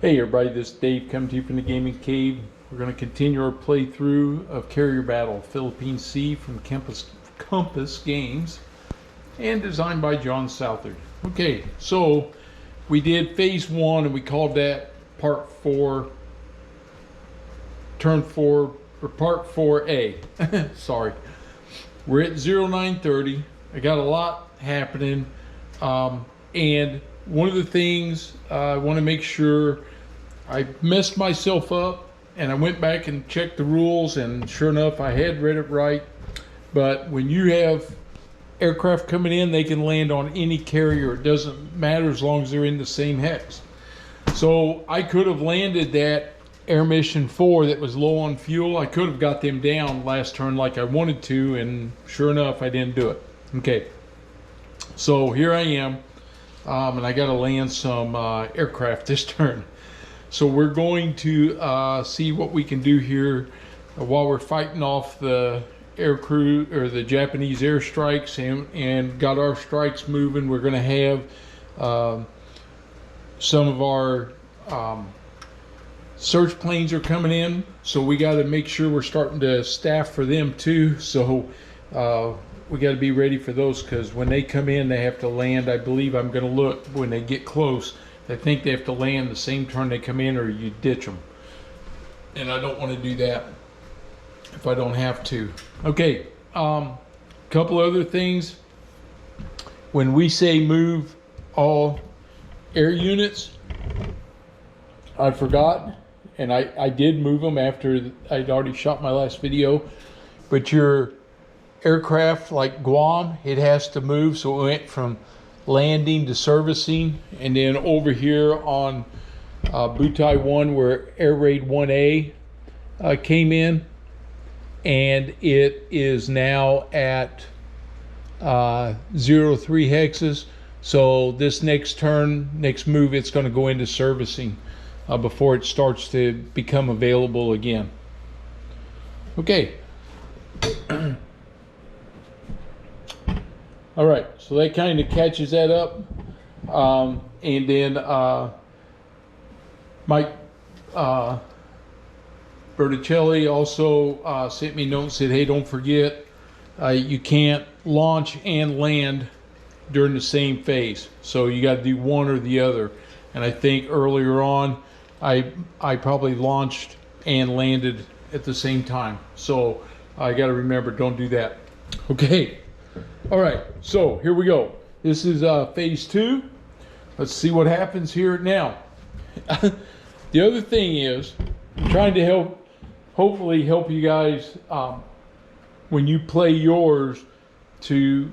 Hey everybody, this is Dave coming to you from the Gaming Cave. We're going to continue our playthrough of Carrier Battle, Philippine Sea from Compass Games and designed by John Southard. Okay, so we did phase 1 and we called that part 4, turn 4, or part 4A. Sorry. We're at 0930. I got a lot happening, and one of the things I want to make sure, I messed myself up and I went back and checked the rules, and sure enough I had read it right. But when you have aircraft coming in, they can land on any carrier. It doesn't matter as long as they're in the same hex. So I could have landed that Air Mission 4 that was low on fuel. I could have got them down last turn like I wanted to, and sure enough I didn't do it. Okay, so here I am, and I got to land some aircraft this turn. So we're going to see what we can do here while we're fighting off the air crew or the Japanese airstrikes, and got our strikes moving. We're going to have some of our search planes are coming in, so we got to make sure we're starting to staff for them too. So we got to be ready for those, because when they come in they have to land. I believe, I'm going to look when they get close, I think they have to land the same turn they come in, or you ditch them, and I don't want to do that if I don't have to. Okay, couple other things. When we say move all air units, I forgot, and I did move them after I'd already shot my last video, but your aircraft like Guam, it has to move. So it went from landing to servicing, and then over here on Butai 1 where Air Raid 1A came in, and it is now at 03 hexes. So this next turn, next move, it's going to go into servicing before it starts to become available again. Okay. All right, so that kind of catches that up. And then Mike Berticelli also sent me a note and said, hey, don't forget, you can't launch and land during the same phase. So you got to do one or the other. And I think earlier on, I probably launched and landed at the same time. So I got to remember, don't do that. Okay. All right, so here we go. This is phase 2. Let's see what happens here now. The other thing is, I'm trying to hopefully help you guys when you play yours to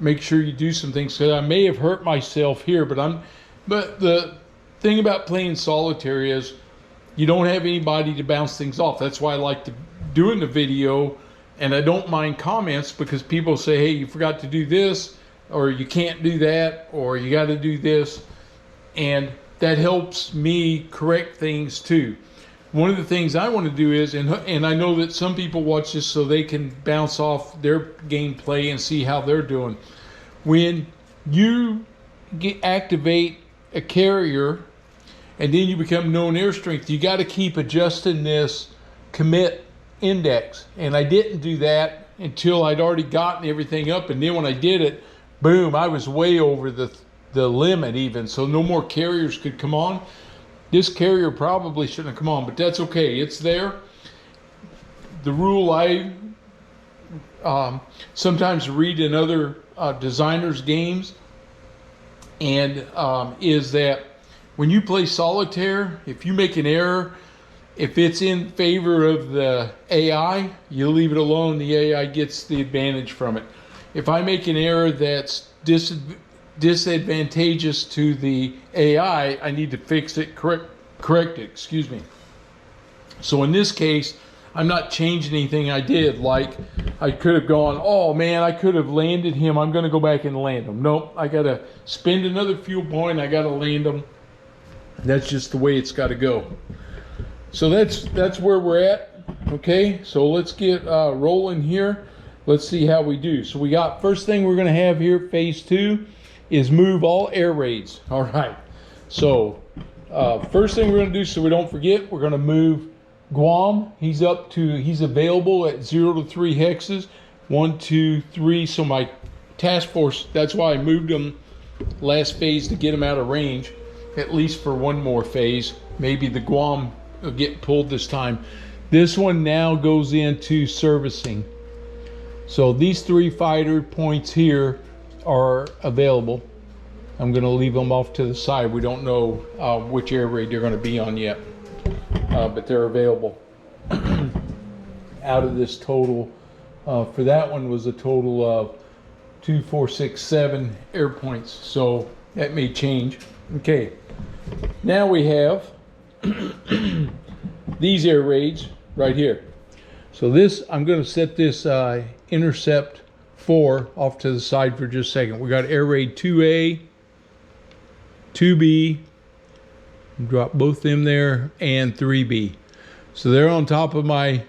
make sure you do some things. Because I may have hurt myself here, but the thing about playing solitaire is you don't have anybody to bounce things off. That's why I like doing the video. And I don't mind comments, because people say, hey, you forgot to do this, or you can't do that, or you got to do this. And that helps me correct things too. One of the things I want to do is, and I know that some people watch this so they can bounce off their gameplay and see how they're doing. When you activate a carrier and then you become known air strength, you got to keep adjusting this commit index, and I didn't do that until I'd already gotten everything up, and then when I did it, boom, I was way over the limit even, so no more carriers could come on. This carrier probably shouldn't have come on, but that's okay, it's there. The rule I sometimes read in other designers' games, and is that when you play solitaire, if you make an error, if it's in favor of the AI, you leave it alone. The AI gets the advantage from it. If I make an error that's disadvantageous to the AI, I need to fix it, correct it, excuse me. So in this case, I'm not changing anything I did. Like, I could have gone, oh man, I could have landed him, I'm going to go back and land him. Nope, I got to spend another fuel point, I got to land him. That's just the way it's got to go. So that's where we're at. Okay, so let's get rolling here. Let's see how we do. So we got, first thing we're going to have here, phase 2, is move all air raids. All right, so First thing we're going to do, so we don't forget, we're going to move Guam. He's available at 0 to 3 hexes. 1, 2, 3. So my task force, that's why I moved him last phase to get him out of range, at least for one more phase. Maybe the Guam will get pulled this time. This one now goes into servicing. So these 3 fighter points here are available. I'm going to leave them off to the side. We don't know which air raid they're going to be on yet, but they're available. Out of this total, for that one was a total of 2, 4, 6, 7 air points. So that may change. Okay, now we have these air raids right here. So this, I'm going to set this intercept 4 off to the side for just a second. We got air raid 2A, 2B, drop both them there, and 3B. So they're on top of my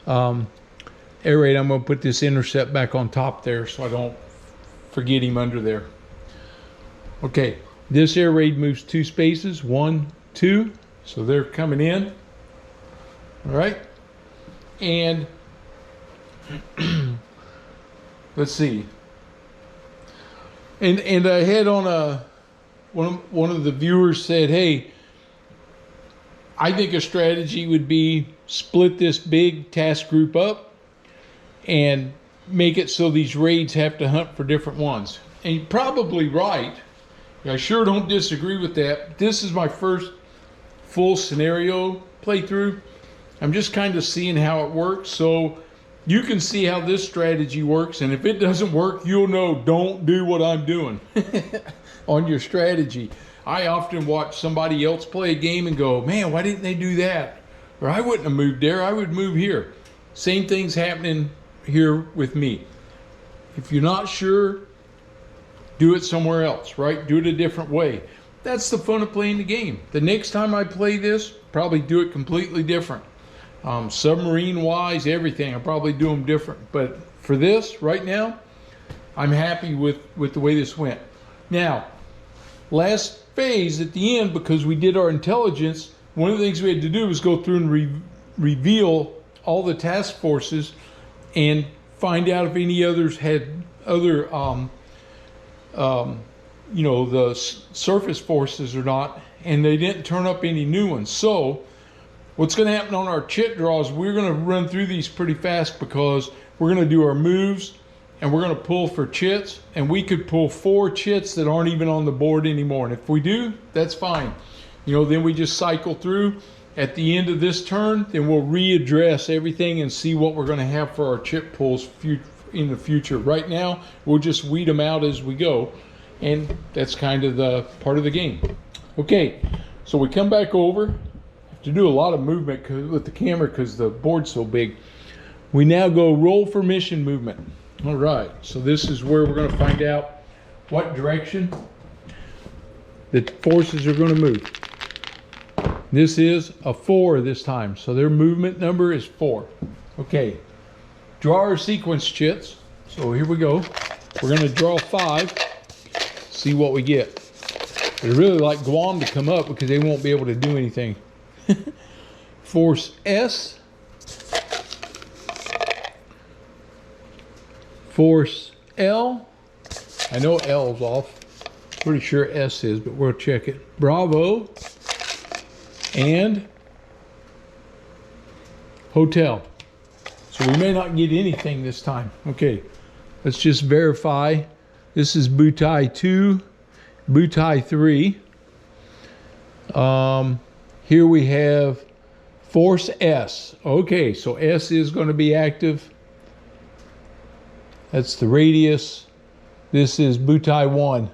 air raid. I'm going to put this intercept back on top there so I don't forget him under there. Okay, this air raid moves 2 spaces, 1, 2. So they're coming in. All right, and let's see. And I had on a one of the viewers said, hey, I think a strategy would be split this big task group up and make it so these raids have to hunt for different ones. And you're probably right. I sure don't disagree with that. This is my first full scenario playthrough. I'm just kind of seeing how it works. So you can see how this strategy works. And if it doesn't work, you'll know, don't do what I'm doing on your strategy. I often watch somebody else play a game and go, man, why didn't they do that? Or I wouldn't have moved there, I would move here. Same thing's happening here with me. If you're not sure, do it somewhere else, right? Do it a different way. That's the fun of playing the game. The next time I play this, probably do it completely different. Submarine wise, everything, I'll probably do them different. But for this, right now, I'm happy with the way this went. Now, last phase at the end, because we did our intelligence, one of the things we had to do was go through and reveal all the task forces and find out if any others had other, you know, the surface forces or not, and they didn't turn up any new ones. So what's going to happen on our chit draws, we're going to run through these pretty fast because we're going to do our moves and we're going to pull for chits, and we could pull 4 chits that aren't even on the board anymore. And if we do, that's fine. You know, then we just cycle through. At the end of this turn, then we'll readdress everything and see what we're going to have for our chip pulls in the future. Right now, we'll just weed them out as we go, and that's kind of the part of the game. Okay, so we come back over. Have to do a lot of movement with the camera because the board's so big. We now go roll for mission movement. All right, so this is where we're going to find out what direction the forces are going to move. This is a 4 this time, so their movement number is 4. Okay, draw our sequence chits. So here we go. We're going to draw 5, see what we get. I'd really like Guam to come up because they won't be able to do anything. Force S, Force L. I know L's off. Pretty sure S is, but we'll check it. Bravo. And Hotel. So we may not get anything this time. Okay, let's just verify. This is Butai 2, Butai 3. Here we have Force S. Okay, so S is going to be active. That's the radius. This is Butai 1.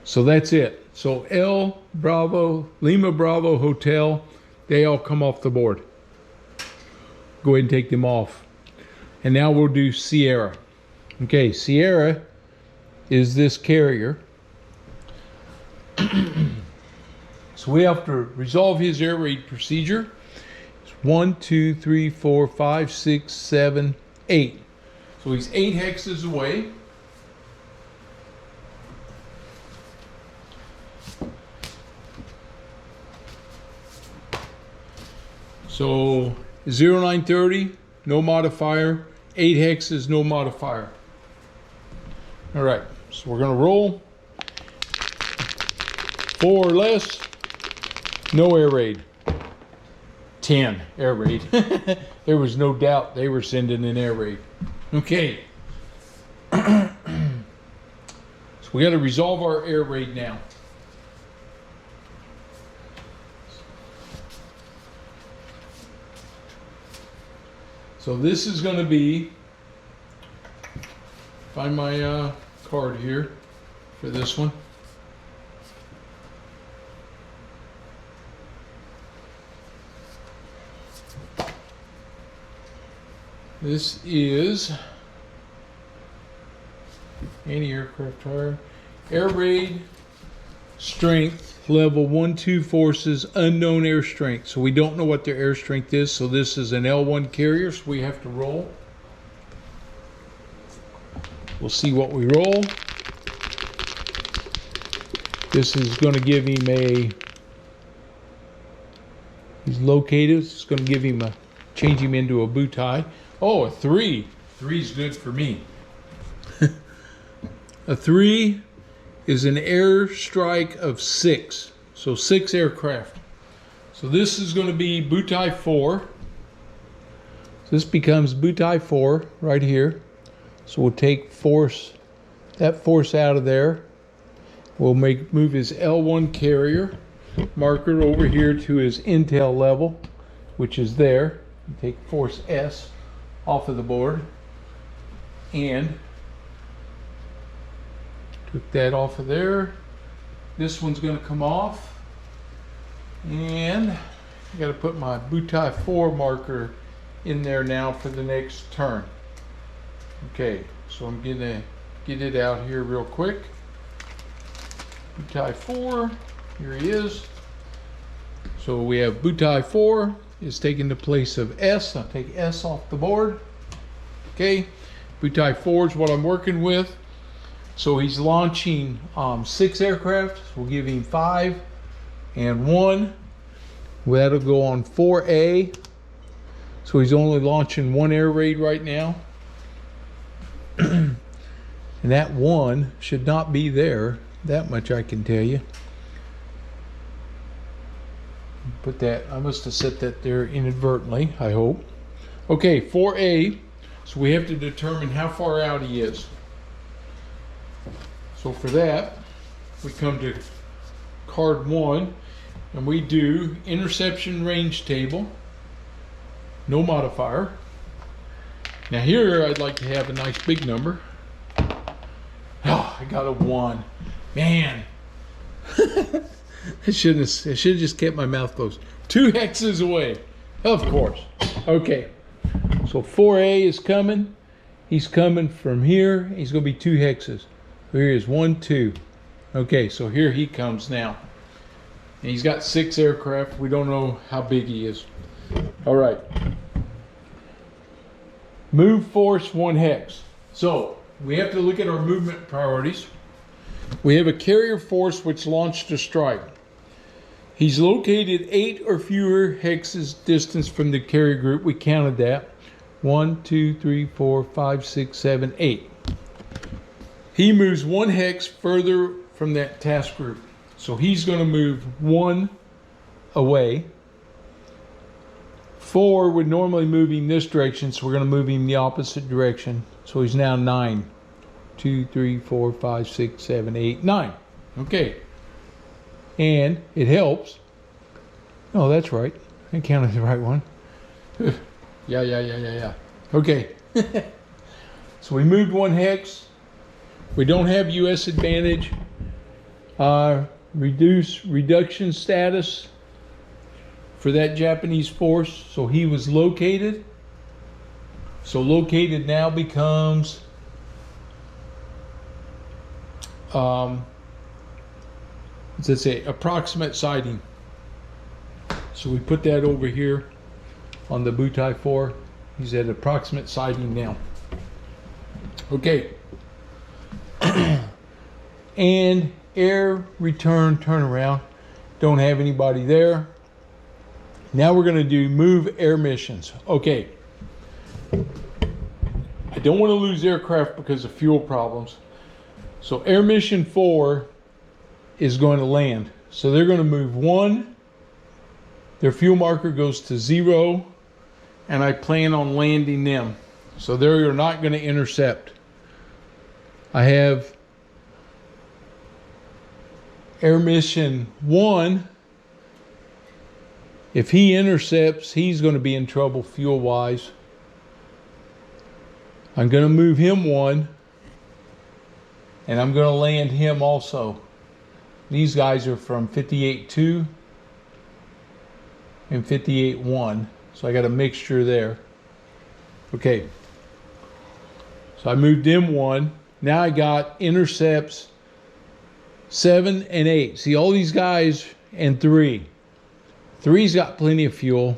So that's it. So L, Bravo, Lima Bravo, Hotel, they all come off the board. Go ahead and take them off. And now we'll do Sierra. Okay, Sierra is this carrier. So we have to resolve his air raid procedure. It's 1, 2, 3, 4, 5, 6, 7, 8. So he's 8 hexes away. So 0930, no modifier. 8 hexes, no modifier. All right, so we're gonna roll. 4 or less, no air raid. 10 air raid. There was no doubt they were sending an air raid. Okay. So we got to resolve our air raid now. So this is going to be, find my card here for this one. This is anti-aircraft fire, air raid, strength, level 1-2 forces, unknown air strength. So we don't know what their air strength is. So this is an L1 carrier, so we have to roll. We'll see what we roll. This is going to give him a, he's located, it's going to give him a, change him into a butai. Oh, a 3. 3 is good for me. A 3 is an air strike of 6. So 6 aircraft. So this is going to be butai 4. So this becomes butai 4 right here. So we'll take that force out of there. We'll move his L1 carrier marker over here to his intel level, which is there. Take force S off of the board, and took that off of there. This one's going to come off, and I got to put my butai 4 marker in there now for the next turn. Okay, so I'm gonna get it out here real quick. Butai 4, here he is. So we have butai 4 is taking the place of S. I'll take S off the board. Okay, butai 4 is what I'm working with. So he's launching 6 aircraft. So we'll give him 5 and 1. Well, that'll go on 4A. So he's only launching 1 air raid right now. And that 1 should not be there. That much I can tell you. Put that, I must have set that there inadvertently, I hope. Okay, 4A. So we have to determine how far out he is. So for that, we come to card 1 and we do interception range table, no modifier. Now here I'd like to have a nice big number. Oh, I got a 1. Man. I should have just kept my mouth closed. 2 hexes away. Of course. Okay. So 4A is coming. He's coming from here. He's going to be 2 hexes. So here is 1, 2. Okay, so here he comes now. And he's got 6 aircraft. We don't know how big he is. All right. Move force 1 hex. So we have to look at our movement priorities. We have a carrier force which launched a strike. He's located 8 or fewer hexes distance from the carrier group. We counted that. 1, 2, 3, 4, 5, 6, 7, 8. He moves 1 hex further from that task group. So he's going to move 1 away. 4 would normally move him this direction, so we're going to move him the opposite direction. So he's now 9. 2, 3, 4, 5, 6, 7, 8, 9. Okay. And it helps. Oh, that's right. I counted the right one. Yeah. Okay. So we moved 1 hex. We don't have U.S. advantage. Reduction status for that Japanese force. So he was located. So located now becomes let's say approximate sighting. So we put that over here on the butai 4. He's at approximate sighting now. Okay. And air return turnaround. Don't have anybody there. Now we're going to do move air missions. Okay. I don't want to lose aircraft because of fuel problems. So air mission 4 is going to land. So they're going to move 1. Their fuel marker goes to 0. And I plan on landing them. So they're not going to intercept. I have air mission 1. If he intercepts, he's going to be in trouble fuel wise. I'm going to move him 1. And I'm going to land him also. These guys are from 58.2 and 58.1. So I got a mixture there. Okay. So I moved him 1. Now I got intercepts 7 and 8. See all these guys and 3. 3's got plenty of fuel.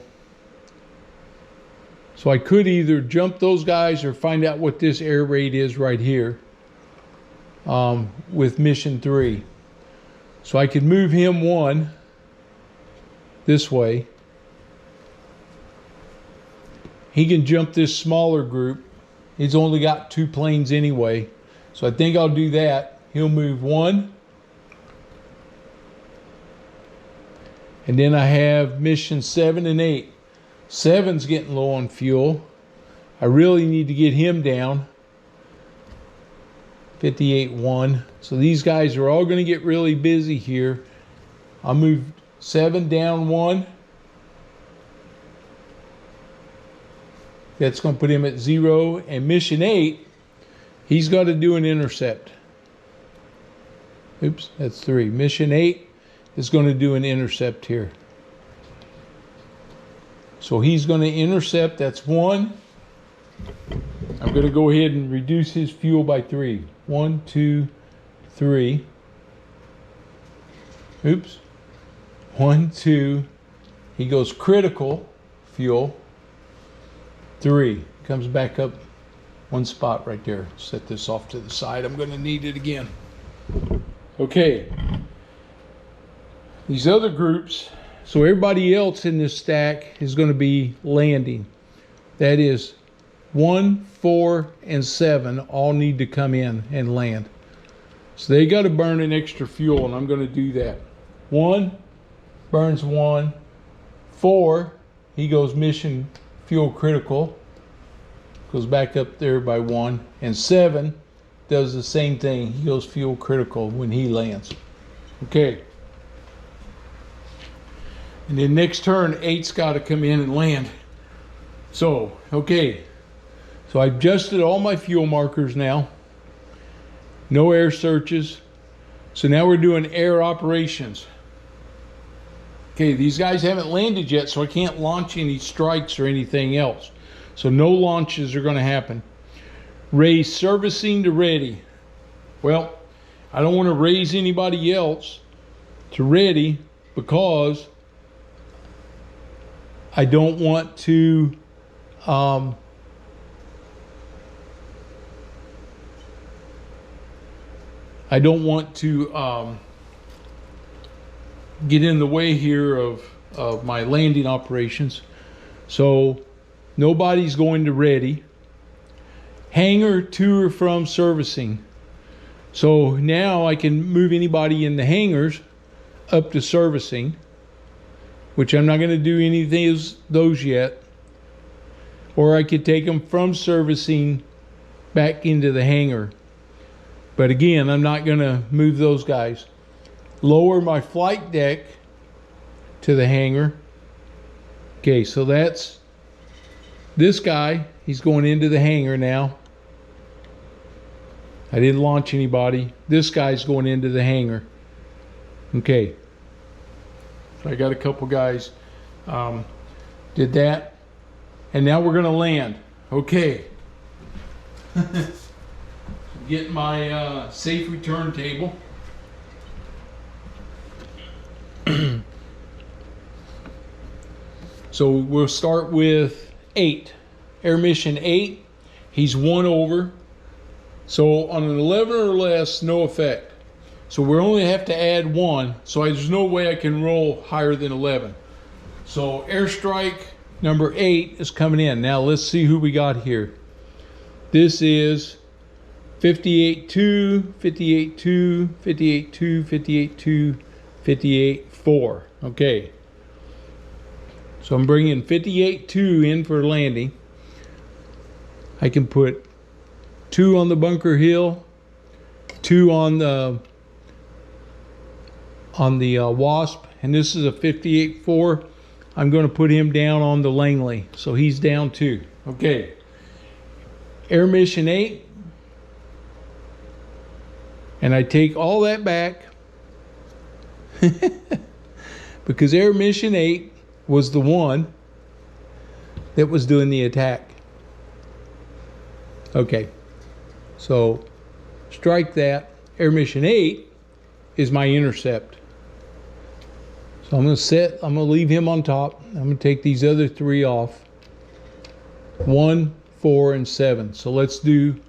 So I could either jump those guys or find out what this air raid is right here with mission 3. So I could move him 1 this way. He can jump this smaller group. He's only got 2 planes anyway. So I think I'll do that. He'll move 1. And then I have mission 7 and 8. 7's getting low on fuel. I really need to get him down. 58.1. So these guys are all going to get really busy here. I'll move 7 down 1. That's going to put him at 0. And mission 8, he's got to do an intercept. Oops, that's 3. Mission 8 is going to do an intercept here. So he's going to intercept. That's 1. I'm going to go ahead and reduce his fuel by 3. 1, 2, 3. Oops. 1, 2. He goes critical fuel. 3. Comes back up 1 spot right there. Set this off to the side. I'm going to need it again. Okay. These other groups, so everybody else in this stack is going to be landing. That is 1, 4, and 7 all need to come in and land. So they got to burn an extra fuel, and I'm going to do that. 1 burns 1. 4, he goes mission fuel critical. Goes back up there by 1. And 7 does the same thing. He goes fuel critical when he lands. Okay. And then next turn, 8's got to come in and land. So, okay. So I adjusted all my fuel markers now. No air searches. So now we're doing air operations. Okay, these guys haven't landed yet, so I can't launch any strikes or anything else. So no launches are going to happen. Raise servicing to ready. Well, I don't want to raise anybody else to ready because I don't want to get in the way here of my landing operations. So nobody's going to ready. Hangar to or from servicing. So now I can move anybody in the hangars up to servicing, which I'm not going to do anything of those yet. Or I could take them from servicing back into the hangar. But again, I'm not going to move those guys. Lower my flight deck to the hangar. Okay, so that's this guy. He's going into the hangar now. I didn't launch anybody. This guy's going into the hangar. Okay. So I got a couple guys. Did that. And now we're going to land. Okay. Get my safe return table. So we'll start with 8. Air mission 8. He's 1 over. So on an 11 or less, no effect. So we only have to add 1. So there's no way I can roll higher than 11. So airstrike number 8 is coming in. Now let's see who we got here. This is 58-2, 58-2, 58-2, 58-2, 58-4. Okay. So I'm bringing 58-2 in for landing. I can put 2 on the bunker hill, 2 on the Wasp, and this is a 58-4. I'm going to put him down on the Langley, so he's down 2. Okay. Air Mission 8, and I take all that back because Air Mission 8 was the one that was doing the attack. Okay, so strike that. Air Mission 8 is my intercept. So I'm going to leave him on top. I'm going to take these other 3 off. 1, 4, and 7. So let's do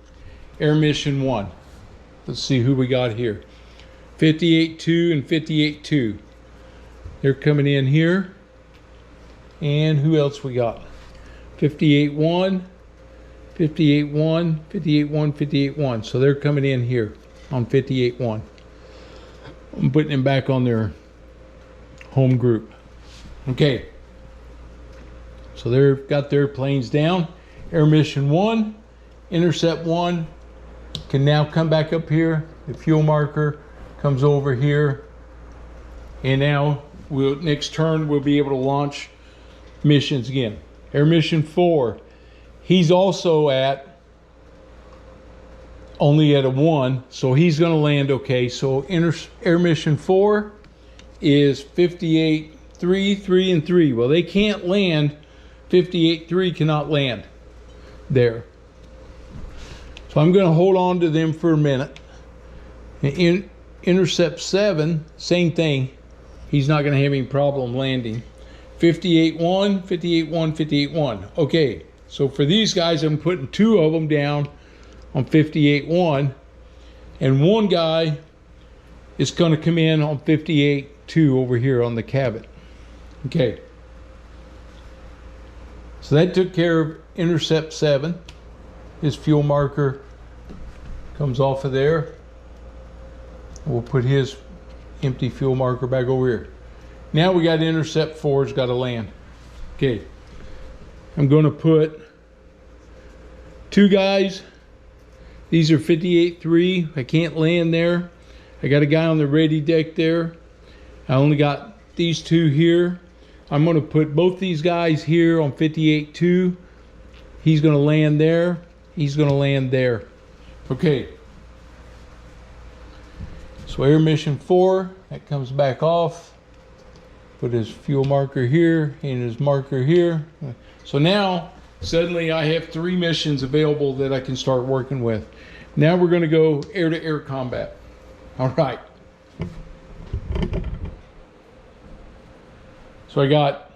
Air Mission 1. Let's see who we got here. 58-2 and 58-2. They're coming in here. And who else we got? 58-1, 58-1, 58-1, 58-1. So they're coming in here on 58-1. I'm putting them back on their home group. Okay. So they've got their planes down. Air Mission 1, Intercept 1 can now come back up here. The fuel marker comes over here. And now next turn we'll be able to launch missions again. Air Mission 4, he's also only at a 1, so he's going to land okay. So Air Mission 4 is 58-3, 3, and 3. Well, they can't land. 58-3 cannot land there. So I'm going to hold on to them for a minute. Intercept 7, same thing. He's not going to have any problem landing. 58-1, 58-1, 58-1. Okay, so for these guys, I'm putting 2 of them down on 58-1, and 1 guy is going to come in on 58-2 over here on the Cabot. Okay. So that took care of Intercept 7. His fuel marker comes off of there. We'll put his empty fuel marker back over here. Now we got Intercept 4's got to land. Okay. I'm going to put 2 guys. These are 58-3. I can't land there. I got a guy on the ready deck there. I only got these 2 here. I'm going to put both these guys here on 58-2. He's going to land there. He's going to land there. Okay. So Air Mission 4, that comes back off. Put his fuel marker here and his marker here. So now, suddenly I have 3 missions available that I can start working with. Now we're going to go air-to-air combat. All right. So I got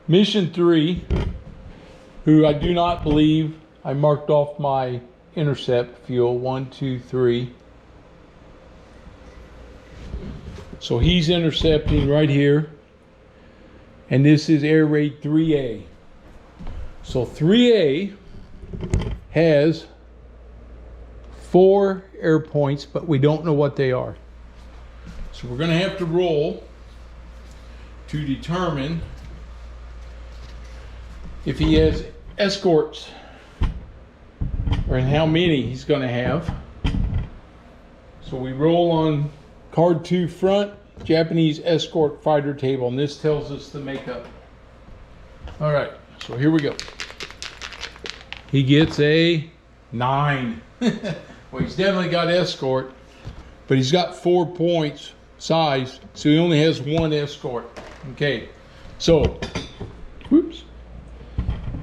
Mission 3, who I do not believe I marked off my intercept fuel. 1, 2, 3. So he's intercepting right here. And this is Air Raid 3A. So 3A has 4 air points, but we don't know what they are. So we're going to have to roll to determine if he has escorts or how many he's going to have. So we roll on card 2 front, Japanese escort fighter table, and this tells us the makeup. All right, so here we go. He gets a 9. Well, he's definitely got escort, but he's got 4 points size, so he only has 1 escort. Okay, so whoops.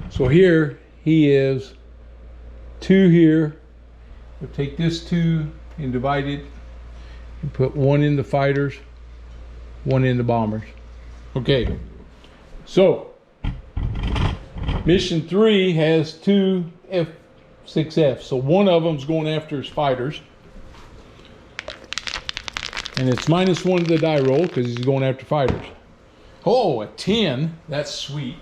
So here he is 2 here. We'll take this 2 and divide it and put 1 in the fighters, 1 in the bombers. Okay, so Mission 3 has 2 F-6F, so 1 of them's going after his fighters, and it's -1 to the die roll because he's going after fighters. Oh, a 10. That's sweet.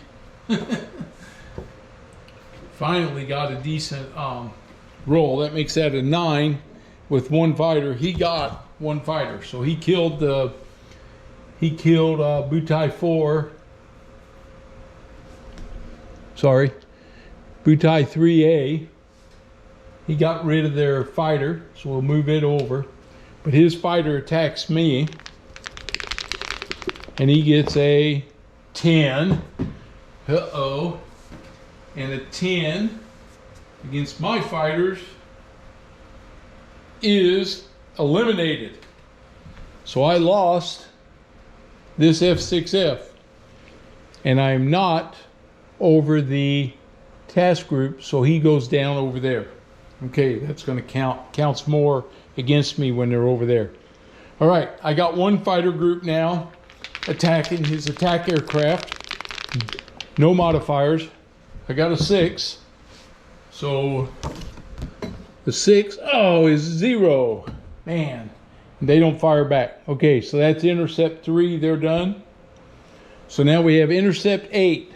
Finally got a decent roll. That makes that a 9 with one fighter. He got one fighter, so he killed Butai 4. Sorry, Butai 3A. He got rid of their fighter, so we'll move it over. But his fighter attacks me, and he gets a 10. Uh-oh. And a 10 against my fighters is eliminated. So I lost this F6F, and I'm not over the task group, so he goes down over there. Okay, that's going to counts more against me when they're over there. All right, I got one fighter group now attacking his attack aircraft. No modifiers. I got a 6. So the 6, oh, is 0. Man, they don't fire back. Okay, so that's intercept 3. They're done. So now we have intercept 8.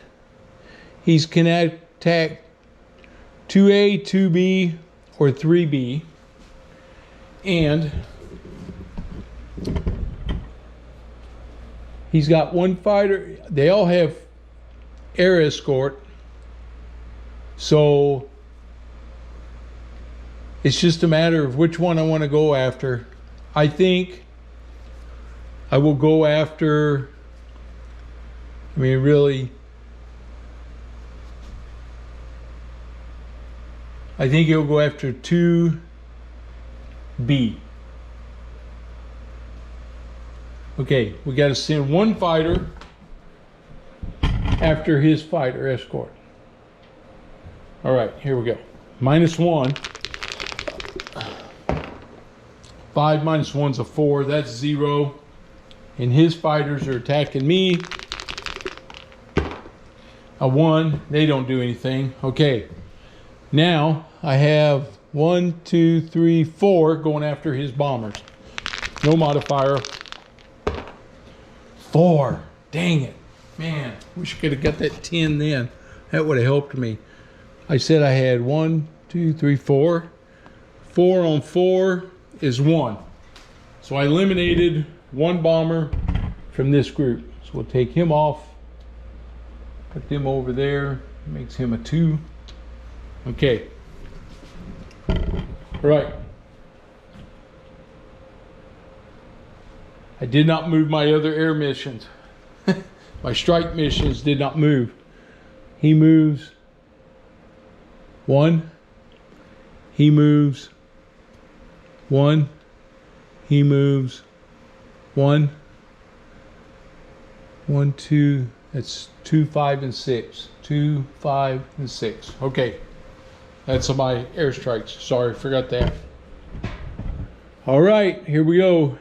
He's can attack 2A, 2B, or 3B. And he's got one fighter. They all have air escort. So it's just a matter of which one I want to go after. I think I will go after, I mean, really, I think he'll go after 2B. Okay, we got to send one fighter after his fighter escort. All right, here we go. -1. 5 minus 1's a 4. That's 0. And his fighters are attacking me. A 1. They don't do anything. Okay. Now I have 1, 2, 3, 4 going after his bombers. No modifier. 4. Dang it. Man, wish I could have got that 10 then. That would have helped me. I said I had 1, 2, 3, 4. 4 on 4 is 1. So I eliminated one bomber from this group. So we'll take him off. Put them over there. Makes him a 2. Okay. All right. I did not move my other air missions. My strike missions did not move. He moves 1. He moves 1. He moves 1. 1, 2. That's 2, 5, and 6. 2, 5, and 6. Okay. That's my airstrikes. Sorry, forgot that. All right, here we go.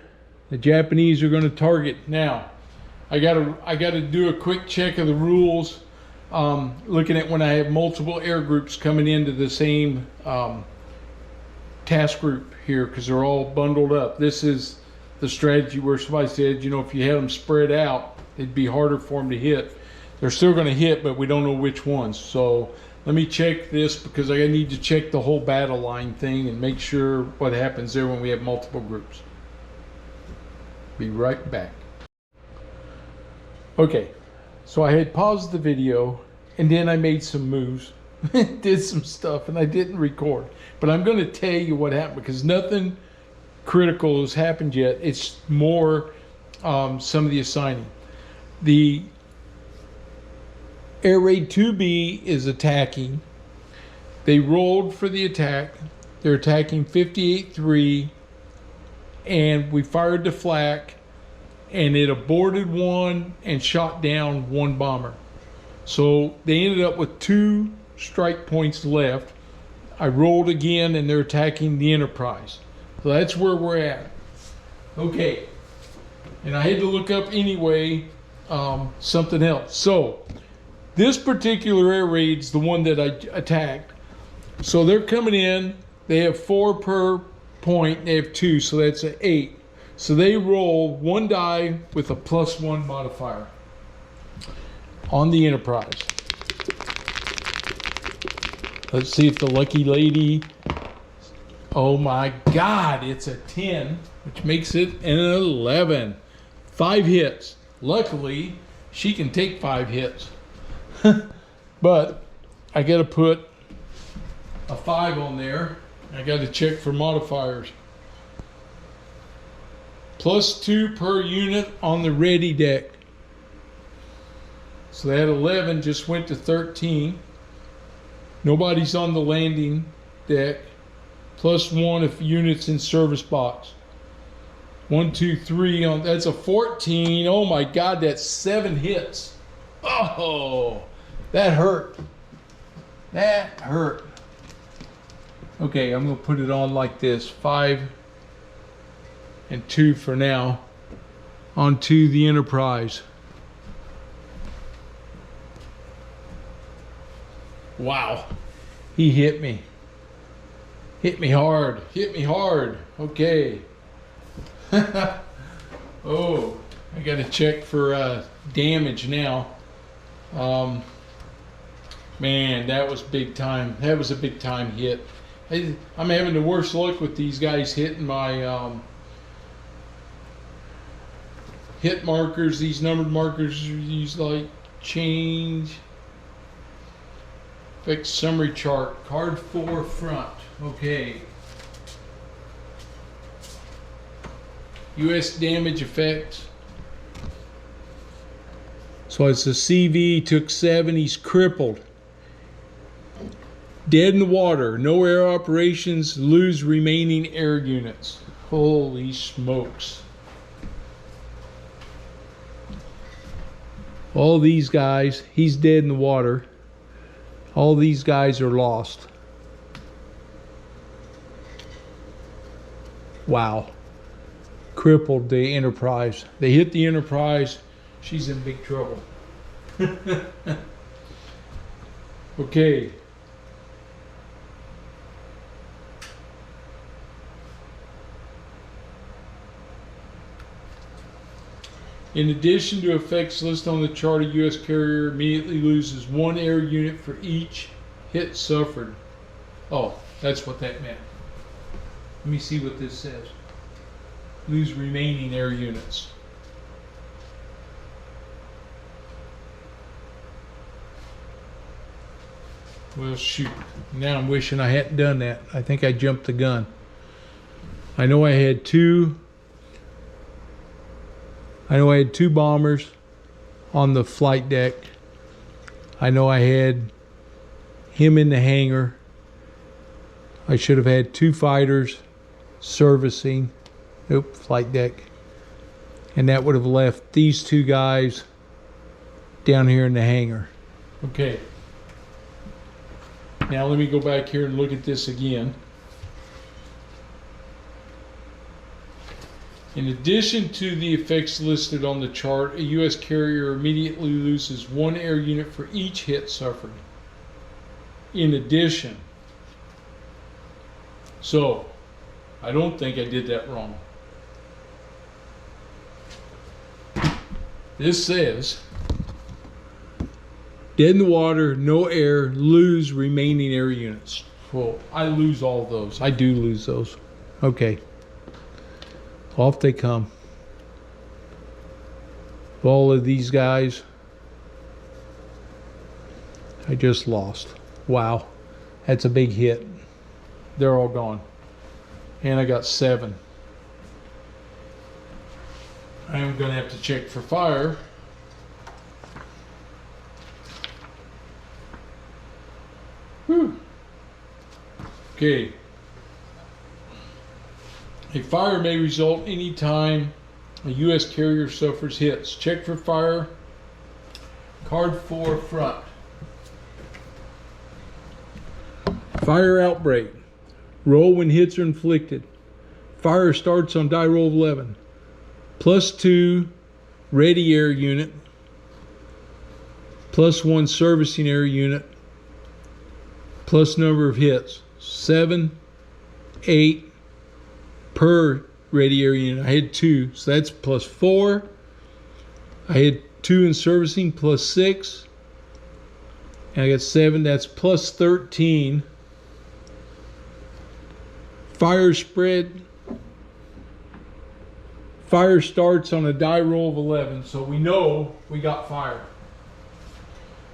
The Japanese are going to target now. I gotta do a quick check of the rules. Looking at when I have multiple air groups coming into the same task group here, because they're all bundled up. This is the strategy where somebody said, you know, if you had them spread out, it'd be harder for them to hit. They're still going to hit, but we don't know which ones. So let me check this, because I need to check the whole battle line thing and make sure what happens there when we have multiple groups. Be right back. Okay, so I had paused the video and then I made some moves, did some stuff, and I didn't record. But I'm going to tell you what happened, because nothing critical has happened yet. It's more some of the assigning. The Air Raid 2B is attacking. They rolled for the attack. They're attacking 58-3, and we fired the flak, and it aborted one and shot down one bomber. So they ended up with 2 strike points left. I rolled again, and they're attacking the Enterprise. So that's where we're at. Okay, and I had to look up anyway something else. So this particular air raid's the one that I attacked. So they're coming in. They have 4 per point. They have 2, so that's an 8. So they roll 1 die with a +1 modifier. on the Enterprise. Let's see if the lucky lady, oh my God, it's a 10, which makes it an 11. 5 hits. Luckily, she can take 5 hits. But I got to put a 5 on there. I got to check for modifiers. +2 per unit on the ready deck. So that 11 just went to 13. Nobody's on the landing deck. +1 if units in service box. 1, 2, 3 on, that's a 14. Oh my God, that's 7 hits. Oh, that hurt. That hurt. Okay, I'm gonna put it on like this. 5 and 2 for now. Onto the Enterprise. Wow, he hit me. Hit me hard. Hit me hard. Okay. Oh, I got to check for damage now. Man, that was big time. That was a big time hit. I'm having the worst luck with these guys hitting my hit markers. These numbered markers, these like change. Fix summary chart. Card 4 front. Okay. U.S. damage effects. So it's a CV, took 7, he's crippled. Dead in the water, no air operations, lose remaining air units. Holy smokes. All these guys, he's dead in the water. All these guys are lost. Wow. Crippled the Enterprise. They hit the Enterprise. She's in big trouble. Okay. In addition to effects listed on the chart, a U.S. carrier immediately loses 1 air unit for each hit suffered. Oh, that's what that meant. Let me see what this says. Lose remaining air units. Well, shoot. Now I'm wishing I hadn't done that. I think I jumped the gun. I know I had two bombers on the flight deck. I know I had him in the hangar. I should have had 2 fighters servicing. Nope, flight deck. And that would have left these 2 guys down here in the hangar. Okay. Now let me go back here and look at this again. In addition to the effects listed on the chart, a U.S. carrier immediately loses 1 air unit for each hit suffered. In addition. So, I don't think I did that wrong. This says, dead in the water, no air, lose remaining air units. Well, I lose all those. I do lose those. Okay. Off they come. All of these guys, I just lost. Wow. That's a big hit. They're all gone. And I got 7. I'm going to have to check for fire. Whew. Okay. A fire may result anytime a U.S. carrier suffers hits. Check for fire. Card 4 front. Fire outbreak. Roll when hits are inflicted. Fire starts on die roll of 11. +2 ready air unit. +1 servicing air unit. Plus number of hits. 7, 8 per ready air unit. I had 2, so that's +4. I had 2 in servicing plus 6. And I got 7, that's plus 13. Fire spread. Fire starts on a die roll of 11, so we know we got fire.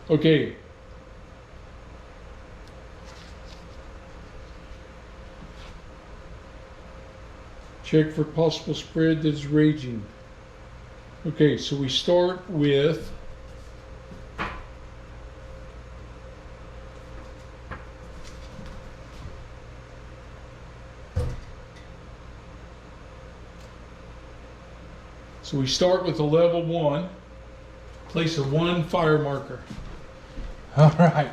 Okay. Check for possible spread that's raging. Okay, so we start with a level 1, place a 1 fire marker. All right.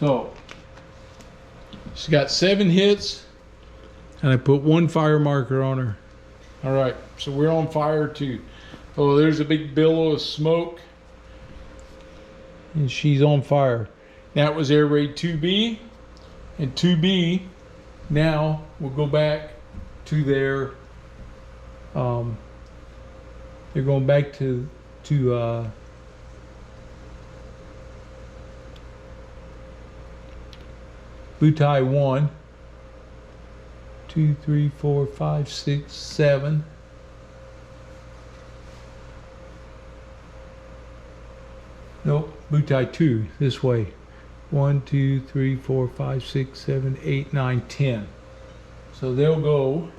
So she's got 7 hits, and I put 1 fire marker on her. All right, so we're on fire too. Oh, there's a big billow of smoke, and she's on fire. That was air raid 2B, and 2B now we'll go back to their they're going back to Butai 1, 2, 3, 4, 5, 6, 7. Nope, Butai 2, this way. 1, 2, 3, 4, 5, 6, 7, 8, 9, 10. So they'll go.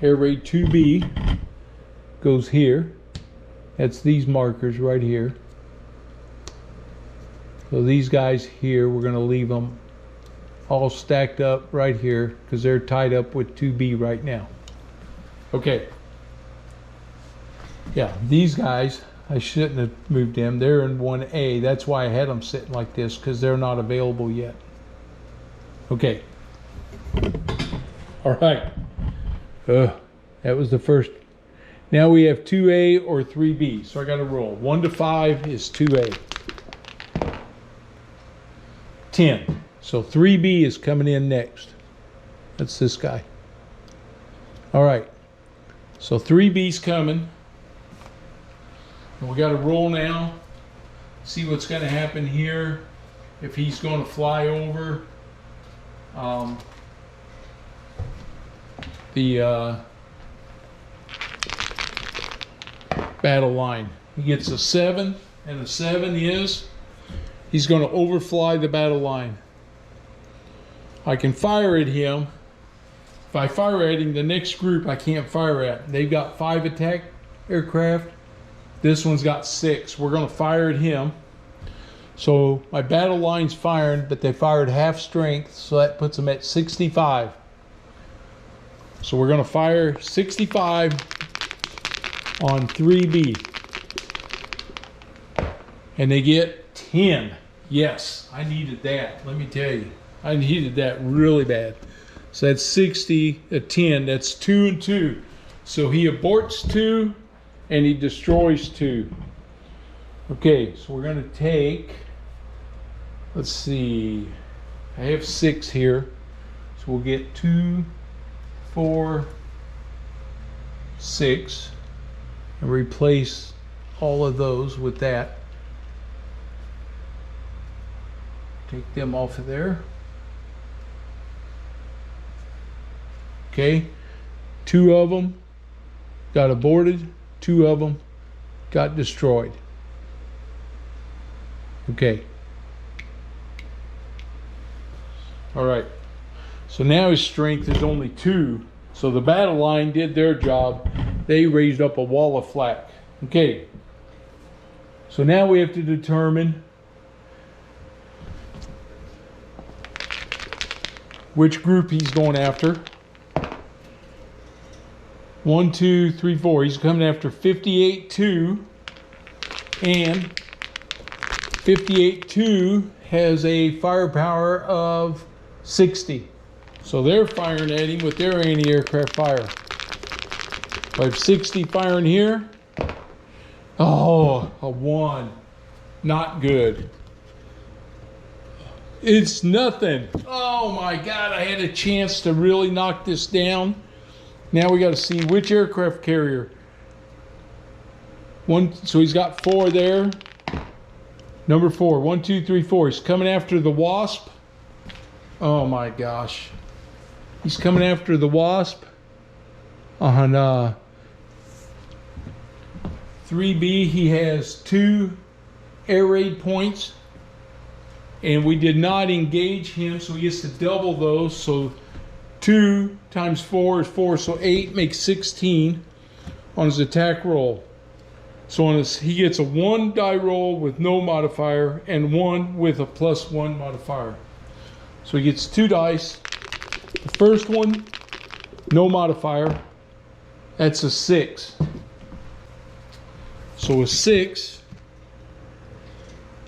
Air raid 2B goes here. That's these markers right here. So these guys here, we're going to leave them all stacked up right here because they're tied up with 2B right now. Okay. Yeah, these guys, I shouldn't have moved them. They're in 1A. That's why I had them sitting like this, because they're not available yet. Okay. All right. That was the first. Now we have 2A or 3B. So I got to roll. 1 to 5 is 2A. 10. So 3B is coming in next. That's this guy. All right. So 3B's coming. And we got to roll now. See what's going to happen here. If he's going to fly over the battle line. He gets a 7, and the 7 is he's going to overfly the battle line. I can fire at him. If I fire at him, the next group I can't fire at. They've got 5 attack aircraft. This one's got 6. We're going to fire at him. So my battle line's firing, but they fired half strength, so that puts them at 65. So we're going to fire 65 on 3B. And they get 10. Yes, I needed that. Let me tell you. I needed that really bad. So that's 60 at 10. That's 2 and 2. So he aborts 2 and he destroys 2. Okay, so we're going to take, let's see, I have 6 here. So we'll get 2, 4, 6, and replace all of those with that. Take them off of there. Okay, 2 of them got aborted, 2 of them got destroyed. Okay. All right. So now his strength is only 2. So the battle line did their job. They raised up a wall of flak. Okay. So now we have to determine which group he's going after. 1, 2, 3, 4. He's coming after 58-2, and 58-2 has a firepower of 60. So they're firing at him with their anti-aircraft fire. I have 60 firing here. Oh, a 1. Not good. It's nothing. Oh my God, I had a chance to really knock this down. Now we got to see which aircraft carrier. One, so he's got 4 there. Number 4, 1, 2, 3, 4. He's coming after the Wasp. Oh my gosh. He's coming after the Wasp on 3B. He has 2 air raid points, and we did not engage him, so he gets to double those. So 2 times 4 is 4, so 8 makes 16 on his attack roll. So on his, he gets a 1 die roll with no modifier and 1 with a +1 modifier. So he gets 2 dice. The first one, no modifier. That's a 6. So a 6.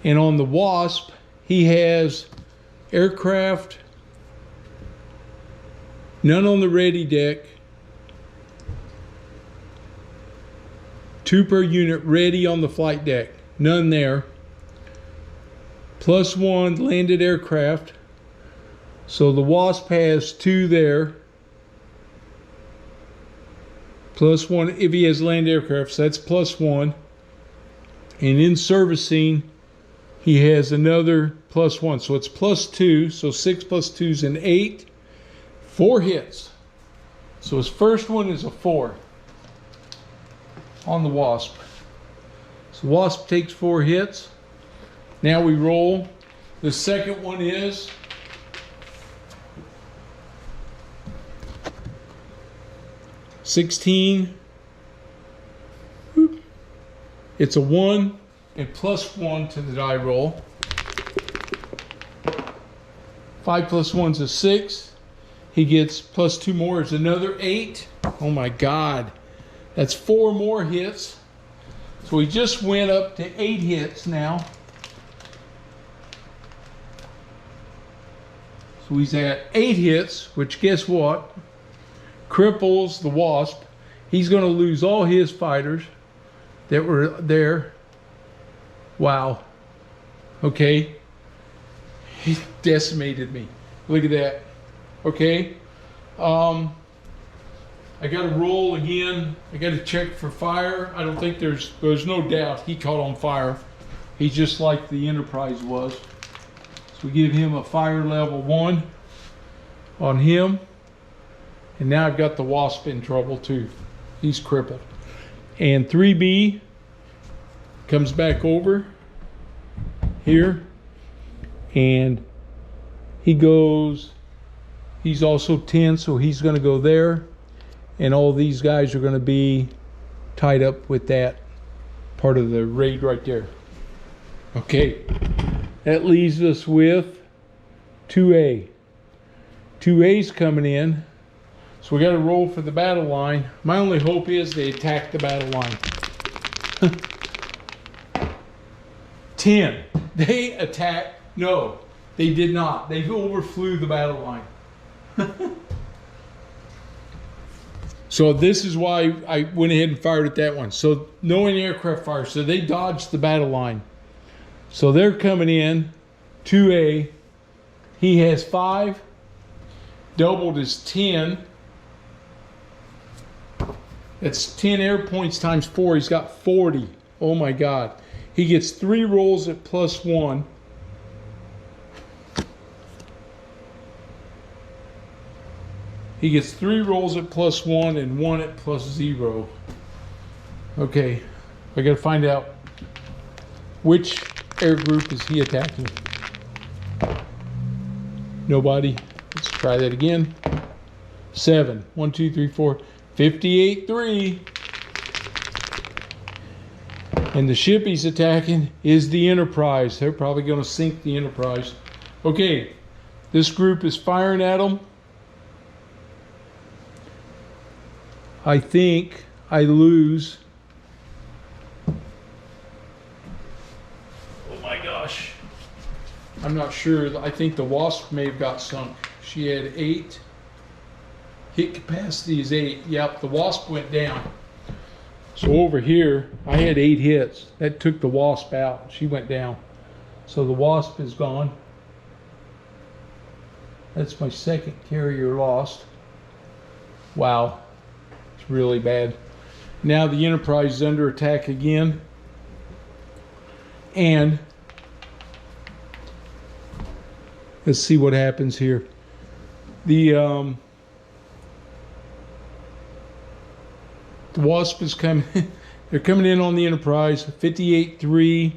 And on the Wasp, he has aircraft, none on the ready deck, 2 per unit ready on the flight deck, none there, +1 landed aircraft. So the Wasp has 2 there, +1 if he has land aircraft, so that's +1. And in servicing, he has another +1, so it's +2, so 6 + 2 is an 8, 4 hits. So his first one is a 4 on the Wasp. So Wasp takes 4 hits. Now we roll. The second one is $16. It's a 1 and +1 to the die roll. 5 + 1 is a 6. He gets +2 more is another 8. Oh my God. That's 4 more hits. So he just went up to 8 hits now. So he's at 8 hits, which guess what? Cripples the Wasp. He's going to lose all his fighters that were there. Wow. Okay. He decimated me. Look at that. Okay. I got to roll again. I got to check for fire. I don't think there's no doubt he caught on fire. He's just like the Enterprise was. So we give him a fire level 1 on him. And now I've got the Wasp in trouble too. He's crippled. And 3B comes back over here. And he goes, he's also 10, so he's going to go there. And all these guys are going to be tied up with that part of the raid right there. Okay, that leaves us with 2A. 2A's coming in. So we got to roll for the battle line. My only hope is they attack the battle line. 10. They attacked. No, they did not. They overflew the battle line. So this is why I went ahead and fired at that one. So no aircraft fire. So they dodged the battle line. So they're coming in. 2A. He has 5. Doubled is 10. That's 10 air points times 4. He's got 40. Oh my God. He gets 3 rolls at +1. He gets 3 rolls at +1 and 1 at +0. Okay, I gotta find out which air group is he attacking. Nobody. Let's try that again. 7. 1, 2, 3, 4. 58-3. And the ship he's attacking is the Enterprise. They're probably gonna sink the Enterprise. Okay, this group is firing at them. I think I lose. Oh my gosh. I'm not sure. I think the Wasp may have got sunk. She had 8. Hit capacity is 8. Yep, the Wasp went down. So over here, I had 8 hits. That took the Wasp out. She went down. So the Wasp is gone. That's my second carrier lost. Wow. It's really bad. Now the Enterprise is under attack again. And let's see what happens here. The Wasp is coming. They're coming in on the Enterprise. 58-3.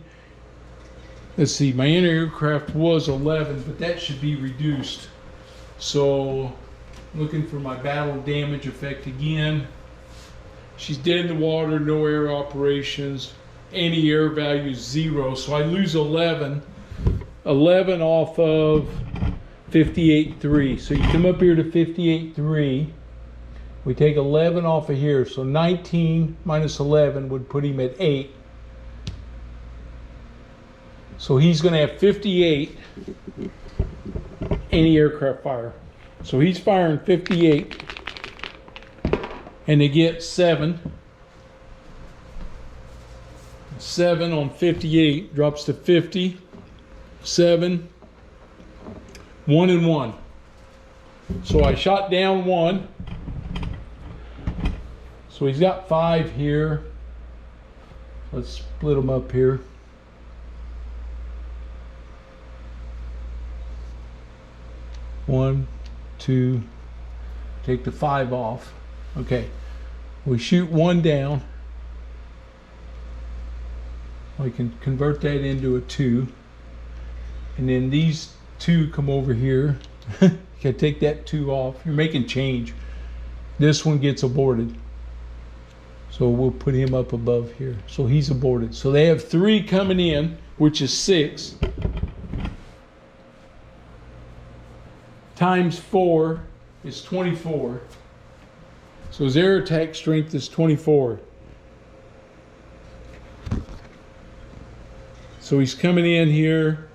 Let's see. My anti-aircraft was 11, but that should be reduced. So, looking for my battle damage effect again. She's dead in the water. No air operations. Anti-air value is 0. So I lose 11. 11 off of 58.3. So you come up here to 58.3. We take 11 off of here. So 19 minus 11 would put him at 8. So he's going to have 58 anti-aircraft fire. So he's firing 58. And they get 7. 7 on 58 drops to 50. 7. 1 and 1. So I shot down 1. So he's got 5 here. Let's split them up here. One, 2. Take the 5 off. Okay. We shoot 1 down. I can convert that into a 2. And then these 2 come over here. You can take that 2 off. You're making change. This one gets aborted. So we'll put him up above here. So he's aborted. So they have 3 coming in, which is 6. Times 4 is 24. So his air attack strength is 24. So he's coming in here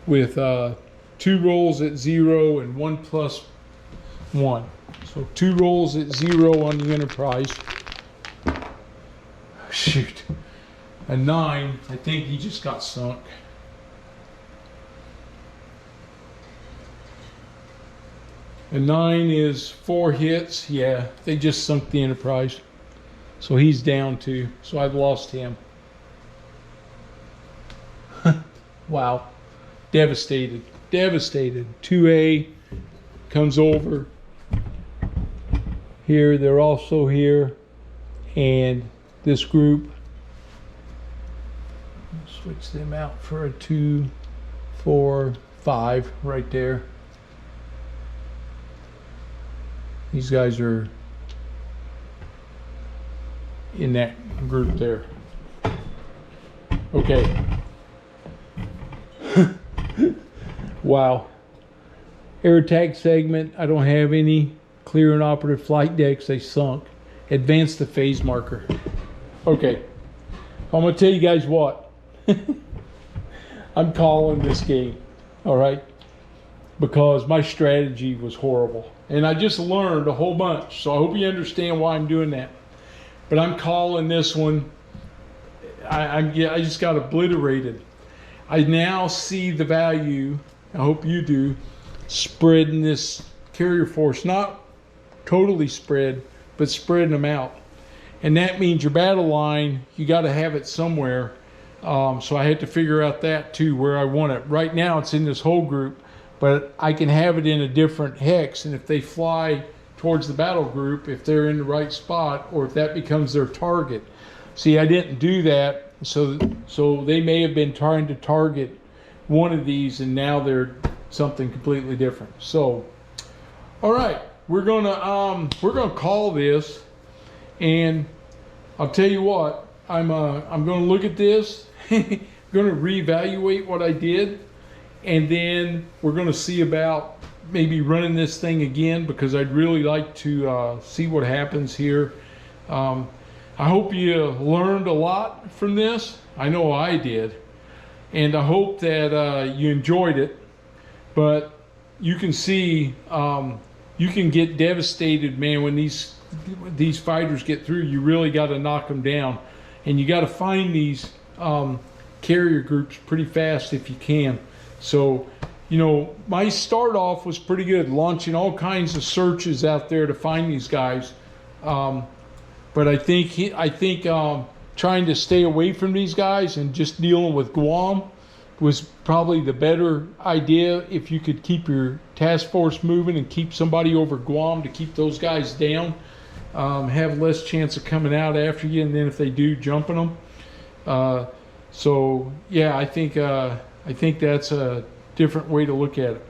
with 2 rolls at 0 and 1 plus 1. So 2 rolls at 0 on the Enterprise. Shoot. A 9. I think he just got sunk. A 9 is 4 hits. Yeah, they just sunk the Enterprise. So he's down 2. So I've lost him. Wow. Devastated. Devastated. 2A comes over. Here, they're also here. And this group. Switch them out for a 2, 4, 5 right there. These guys are in that group there. Okay. Wow. Air attack segment, I don't have any. Clear and operative flight decks, they sunk. Advance the phase marker. Okay. I'm going to tell you guys what. I'm calling this game. All right. Because my strategy was horrible. And I just learned a whole bunch. So I hope you understand why I'm doing that. But I'm calling this one. I just got obliterated. I now see the value, I hope you do, spreading this carrier force. Not totally spread, but spreading them out. And that means your battle line, you got to have it somewhere. So I had to figure out that too, where I want it. Right now it's in this whole group, but I can have it in a different hex. And if they fly towards the battle group, if they're in the right spot, or if that becomes their target. See, I didn't do that. So they may have been trying to target one of these, and now they're something completely different. So, all right, we're gonna call this, and I'll tell you what, I'm gonna look at this, gonna reevaluate what I did, and then we're gonna see about maybe running this thing again, because I'd really like to see what happens here. I hope you learned a lot from this. I know I did. And I hope that you enjoyed it. But you can see, you can get devastated, man, when these fighters get through. You really got to knock them down. And you got to find these carrier groups pretty fast if you can. So you know, my start off was pretty good, launching all kinds of searches out there to find these guys. But I think trying to stay away from these guys and just dealing with Guam was probably the better idea. If you could keep your task force moving and keep somebody over Guam to keep those guys down, have less chance of coming out after you, and then if they do, jumping them. So yeah, I think that's a different way to look at it.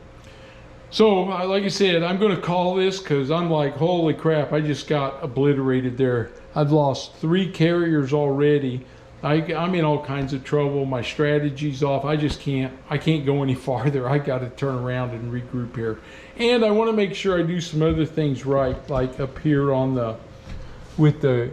So like I said, I'm going to call this because I'm like, holy crap, I just got obliterated there. I've lost 3 carriers already. I'm in all kinds of trouble. My strategy's off. I can't go any farther. I got to turn around and regroup here. And I want to make sure I do some other things right, like up here on with the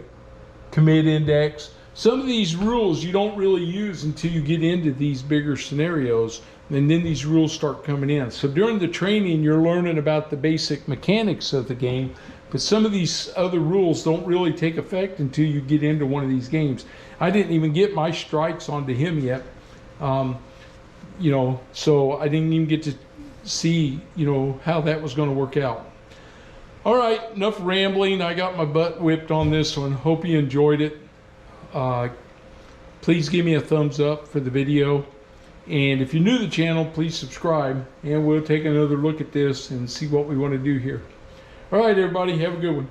commit index. Some of these rules you don't really use until you get into these bigger scenarios, and then these rules start coming in. So during the training, you're learning about the basic mechanics of the game, but some of these other rules don't really take effect until you get into one of these games. I didn't even get my strikes onto him yet, you know, so I didn't even get to see, you know, how that was going to work out. All right, enough rambling. I got my butt whipped on this one. Hope you enjoyed it. Please give me a thumbs up for the video, and if you're new to the channel, please subscribe, and we'll take another look at this and see what we want to do here. All right, everybody, have a good one.